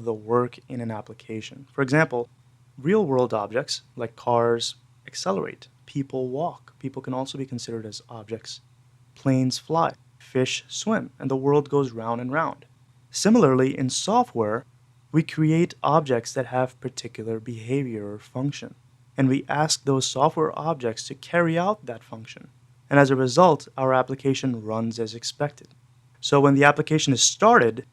of the work in an application. For example, real-world objects like cars accelerate, people walk. People can also be considered as objects. Planes fly, fish swim, and the world goes round and round. Similarly, in software, we create objects that have particular behavior or function, and we ask those software objects to carry out that function. And as a result, our application runs as expected. So when the application is started,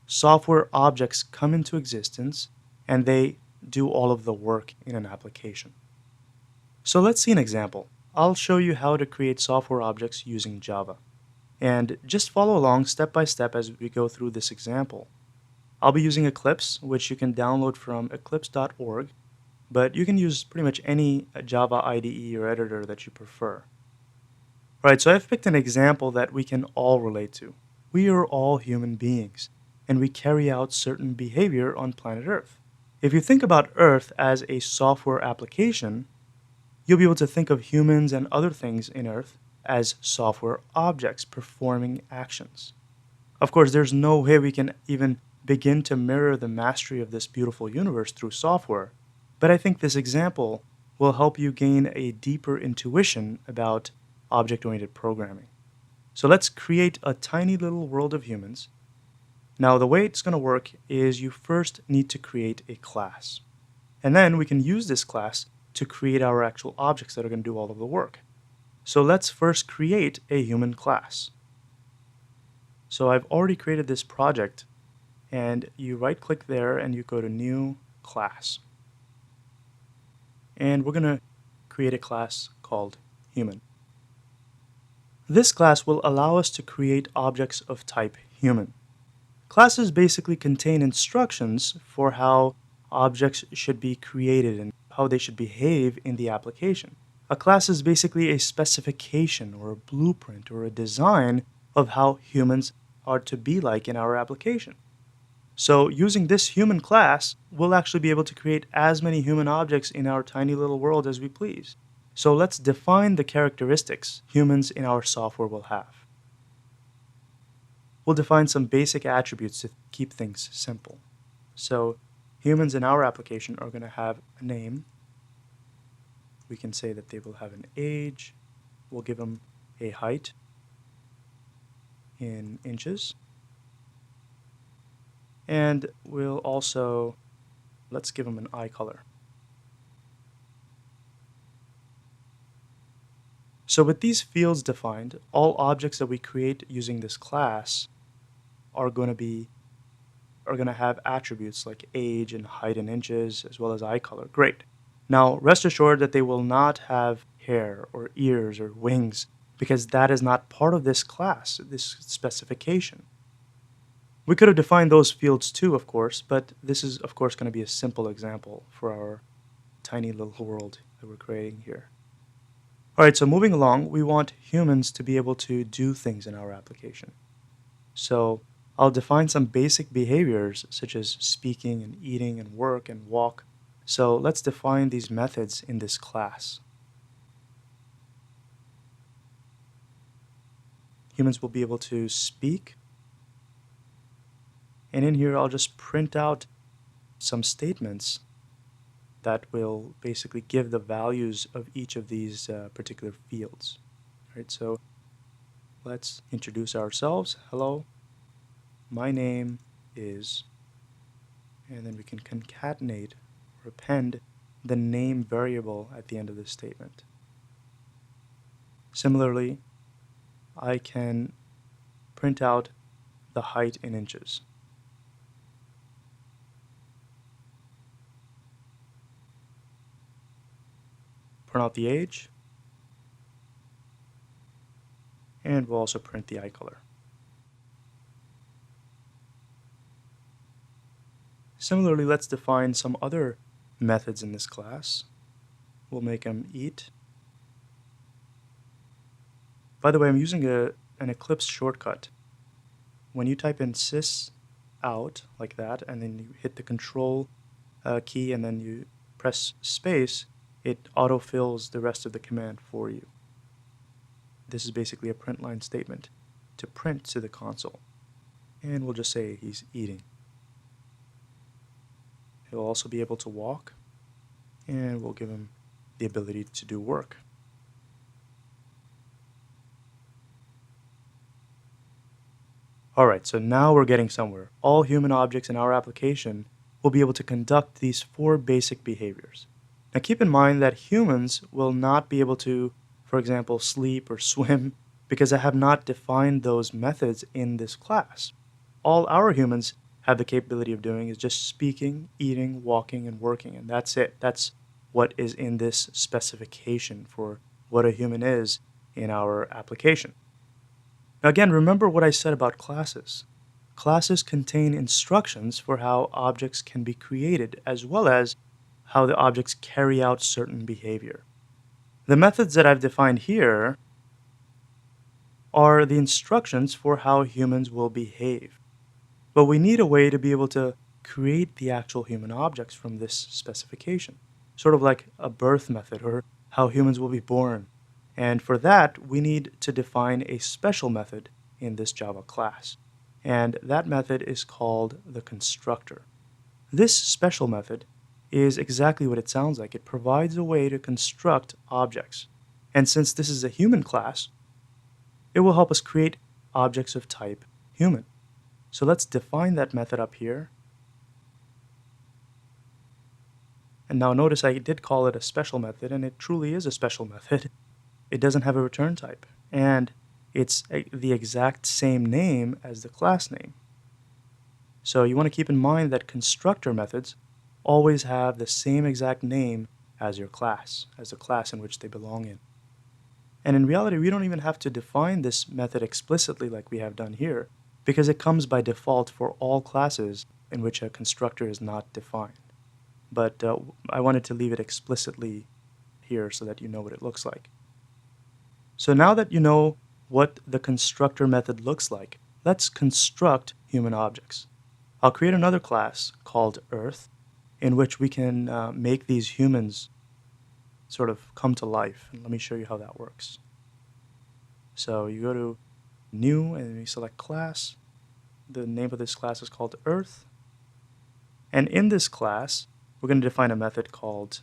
software objects come into existence and they do all of the work in an application. So let's see an example. I'll show you how to create software objects using Java. And just follow along step by step as we go through this example. I'll be using Eclipse, which you can download from eclipse.org, but you can use pretty much any Java IDE or editor that you prefer. Alright, so I've picked an example that we can all relate to. We are all human beings, and we carry out certain behavior on planet Earth. If you think about Earth as a software application, you'll be able to think of humans and other things in Earth as software objects performing actions. Of course, there's no way we can even begin to mirror the mastery of this beautiful universe through software, but I think this example will help you gain a deeper intuition about object-oriented programming. So let's create a tiny little world of humans. Now, the way it's going to work is you first need to create a class, and then we can use this class to create our actual objects that are going to do all of the work. So let's first create a human class. So I've already created this project, and you right-click there and you go to New Class. And we're going to create a class called Human. This class will allow us to create objects of type human. Classes basically contain instructions for how objects should be created and how they should behave in the application. A class is basically a specification or a blueprint or a design of how humans are to be like in our application. So using this human class, we'll actually be able to create as many human objects in our tiny little world as we please. So let's define the characteristics humans in our software will have. We'll define some basic attributes to keep things simple. So humans in our application are going to have a name. We can say that they will have an age. We'll give them a height in inches. And we'll also, let's give them an eye color. So with these fields defined, all objects that we create using this class are going to have attributes like age and height in inches as well as eye color. Great. Now rest assured that they will not have hair or ears or wings because that is not part of this class, this specification. We could have defined those fields too, of course, but this is of course going to be a simple example for our tiny little world that we're creating here. Alright, so moving along, we want humans to be able to do things in our application. So I'll define some basic behaviors such as speaking and eating and work and walk. So let's define these methods in this class. Humans will be able to speak. And in here, I'll just print out some statements that will basically give the values of each of these particular fields. Right, so let's introduce ourselves. Hello, my name is, and then we can concatenate or append the name variable at the end of this statement. Similarly, I can print out the height in inches. Print out the age, and we'll also print the eye color. Similarly, let's define some other methods in this class. We'll make them eat. By the way, I'm using an Eclipse shortcut. When you type in sys out like that, and then you hit the control key and then you press space, it autofills the rest of the command for you. This is basically a print line statement to print to the console. And we'll just say he's eating. He'll also be able to walk, and we'll give him the ability to do work. Alright, so now we're getting somewhere. All human objects in our application will be able to conduct these four basic behaviors. Now keep in mind that humans will not be able to, for example, sleep or swim because I have not defined those methods in this class. All our humans have the capability of doing is just speaking, eating, walking, and working, and that's it. That's what is in this specification for what a human is in our application. Now again, remember what I said about classes. Classes contain instructions for how objects can be created, as well as how the objects carry out certain behavior. The methods that I've defined here are the instructions for how humans will behave. But we need a way to be able to create the actual human objects from this specification, sort of like a birth method or how humans will be born. And for that, we need to define a special method in this Java class. And that method is called the constructor. This special method is exactly what it sounds like. It provides a way to construct objects. And since this is a human class, it will help us create objects of type human. So let's define that method up here. And now notice I did call it a special method, and it truly is a special method. It doesn't have a return type, and it's the exact same name as the class name. So you want to keep in mind that constructor methods always have the same exact name as your class, as the class in which they belong in. And in reality, we don't even have to define this method explicitly like we have done here, because it comes by default for all classes in which a constructor is not defined. But I wanted to leave it explicitly here so that you know what it looks like. So now that you know what the constructor method looks like, let's construct human objects. I'll create another class called Earth, in which we can make these humans sort of come to life. And let me show you how that works. So you go to New, and you select Class. The name of this class is called Earth. And in this class, we're going to define a method called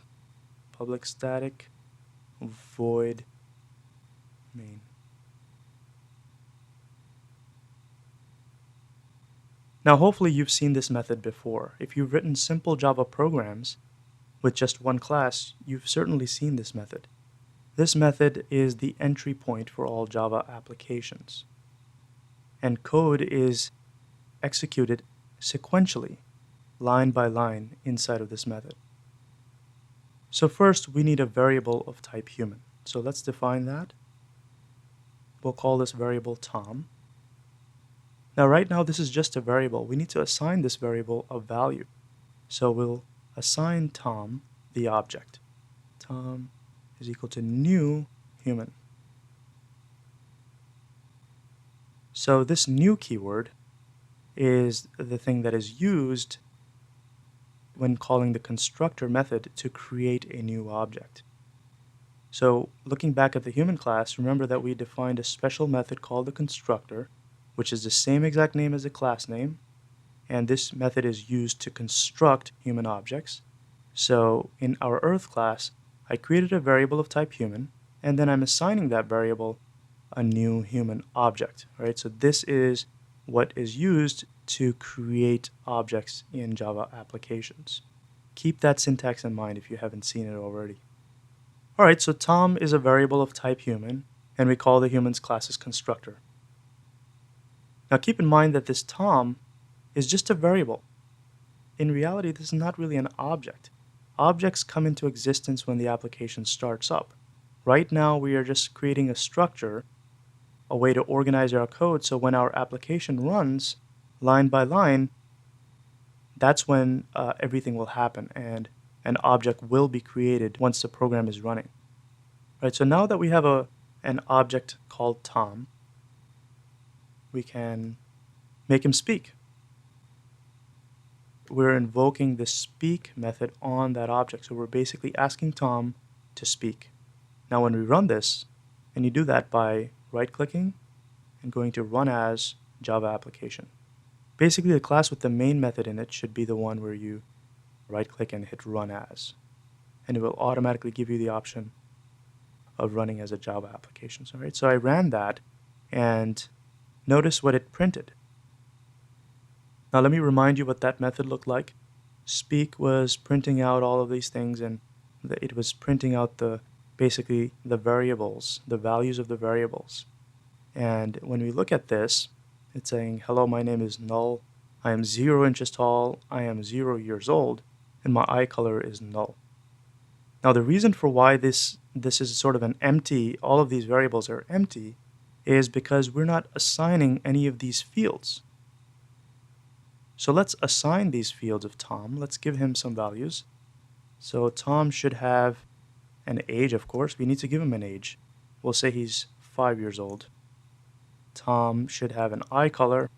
public static void main. Now hopefully you've seen this method before. If you've written simple Java programs with just one class, you've certainly seen this method. This method is the entry point for all Java applications. And code is executed sequentially, line by line, inside of this method. So first, we need a variable of type human. So let's define that. We'll call this variable Tom. Now right now, this is just a variable. We need to assign this variable a value. So we'll assign Tom the object. Tom is equal to new human. So this new keyword is the thing that is used when calling the constructor method to create a new object. So looking back at the human class, remember that we defined a special method called the constructor, which is the same exact name as the class name, and this method is used to construct human objects. So in our Earth class, I created a variable of type human, and then I'm assigning that variable a new human object. Right? So this is what is used to create objects in Java applications. Keep that syntax in mind if you haven't seen it already. Alright, so Tom is a variable of type human, and we call the human's class's constructor. Now keep in mind that this Tom is just a variable. In reality, this is not really an object. Objects come into existence when the application starts up. Right now, we are just creating a structure, a way to organize our code, so when our application runs line by line, that's when everything will happen and an object will be created once the program is running. Right, so now that we have an object called Tom, we can make him speak. We're invoking the speak method on that object, so we're basically asking Tom to speak. Now when we run this, and you do that by right-clicking and going to Run As Java Application. Basically, the class with the main method in it should be the one where you right click and hit Run As. And it will automatically give you the option of running as a Java application. All right, so I ran that, and notice what it printed. Now let me remind you what that method looked like. Speak was printing out all of these things, and it was printing out basically the variables, the values of the variables. And when we look at this, it's saying, hello, my name is null, I am 0 inches tall, I am 0 years old, and my eye color is null. Now the reason for why this is sort of an empty, all of these variables are empty, is because we're not assigning any of these fields. So let's assign these fields of Tom. Let's give him some values. So Tom should have an age, of course. We need to give him an age. We'll say he's 5 years old. Tom should have an eye color,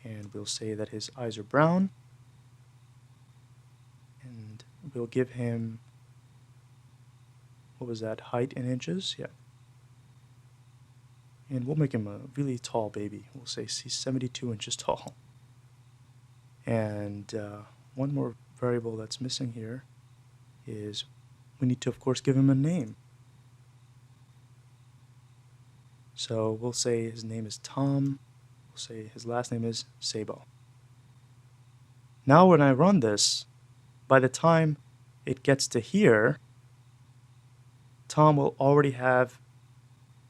and we'll say that his eyes are brown. And we'll give him, what was that, height in inches? Yeah. And we'll make him a really tall baby. We'll say he's 72 inches tall. And one more variable that's missing here is we need to, of course, give him a name. So we'll say his name is Tom. We'll say his last name is Sabo. Now when I run this, by the time it gets to here, Tom will already have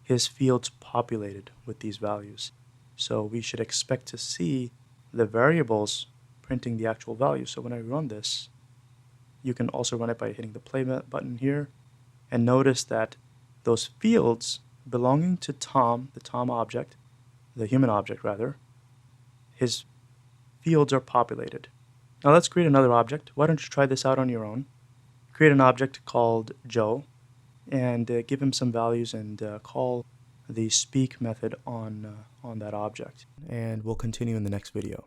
his fields populated with these values. So we should expect to see the variables printing the actual value. So when I run this, you can also run it by hitting the play button here, and notice that those fields belonging to Tom, the Tom object, the human object rather, his fields are populated. Now let's create another object. Why don't you try this out on your own? Create an object called Joe, and give him some values, and call the speak method on that object. And we'll continue in the next video.